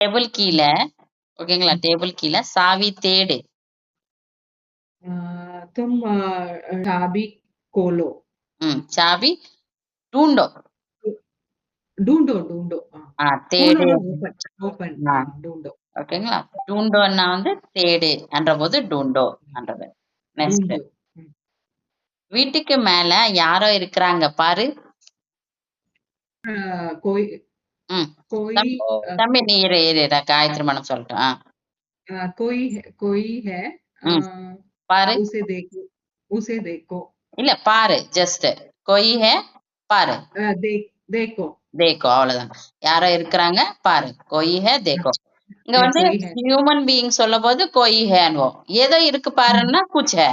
Table கீழ ஓகேங்களா? Table கீழ சாவி தேடு. तुम चाबी खोलो। சாவி ढूंढो. ढूंढो ढूंढो தேடு. खोलो ओपन ओपन ஆ, ढूंढो ஓகேங்களா? டூண்டோன்னா வந்து தேடு என்ற போது டூண்டோ என்றது. நெக்ஸ்ட் ढूंढो வீட்டுக்கு மேல யாரோ இருக்கிறாங்க பாரு. कोई ம் कोई தம்பி தம்பி நீ இரு காயத்ரி மனம் சொல்லட்டும். कोई है ம் பாரு. उसे देखो இல்ல பாரு ஜஸ்ட் கொய் ஹே பாரு. देखो தேக்கோ அவ்வளவுதான். யாரோ இருக்கிறாங்க பாரு. கொய் ஹே தேக்கோ. இங்க வந்து कोई है ஹியூமன் பீயிங் சொல்லும் போது கொய் ஹேன்வோம். ஏதோ இருக்கு பாருன்னா குச் ஹே.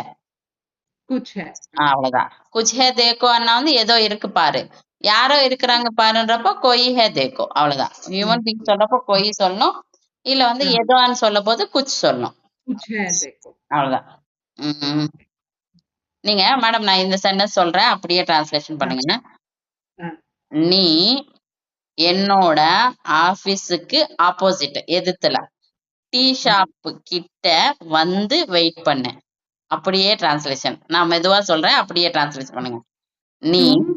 कुछ है அவ்வளவுதான். குச் ஹே தேக்கோ அண்ணா வந்து ஏதோ இருக்கு பாரு. யாரோ இருக்கிறாங்க பாருன்றப்போ கொய் ஹே தேக்கோ அவ்வளவுதான். ஹியூமன் பீயிங் சொல்றப்போ கொய் சொல்லணும். இல்ல வந்து ஏதோன்னு சொல்லும் போது குச் சொல்லணும். कुछ है देखो அவ்வளவுதான். உம் நீங்க மேடம் நான் இந்த சென்டென்ஸ் சொல்றேன் அப்படியே டிரான்ஸ்லேஷன் பண்ணுங்க. நீ என்னோட ஆபீஸுக்கு ஆப்போசிட் எதிர்த்துல டீ ஷாப் கிட்ட வந்து வெயிட் பண்ணு. அப்படியே டிரான்ஸ்லேஷன். நான் மெதுவா சொல்றேன் அப்படியே டிரான்ஸ்லேஷன் பண்ணுங்க. நீ तुम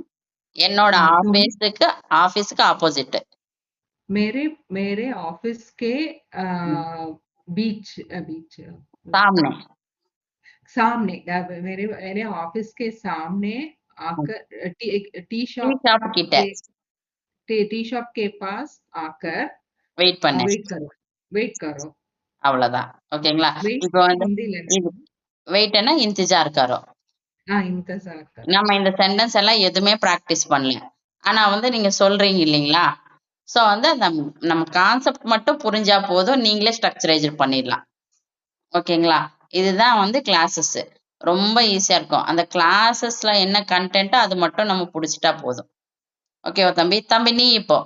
என்னோட तुम ஆபீஸுக்கு ஆப்போசிட் मेरे मेरे ऑफिस के बीच बीच சாமனே सामने मेरे मेरे ऑफिस के सामने आकर टी டீ ஷாப் கிட்ட टी शॉप के पास आकर வெயிட் பண்ணு. वेट करो அவ்வளவுதான். ஓகேங்களா? वेट இப்போ வந்து हिंदी लेना இது வெயிட்னா இன்திஜார் கரோ. इंतजार करो நம்ம இந்த சென்டென்ஸ் எல்லாம் எதுவுமே பிராக்டிஸ் பண்ணல. ஆனா வந்து நீங்க சொல்றீங்க இல்லைங்களா? சோ வந்து நம்ம கான்செப்ட் மட்டும் புரிஞ்சா போதும், நீங்களே ஸ்ட்ரக்சரைஸ் பண்ணிடலாம். ஓகேங்களா? இதுதான் வந்து கிளாஸஸ். ரொம்ப ஈஸியா இருக்கும். அந்த கிளாஸஸ்ல என்ன கண்டென்ட்டோ அது மட்டும் நம்ம புடிச்சிட்டா போதும். ஓகேவா தம்பி? தம்பி நீ இப்போ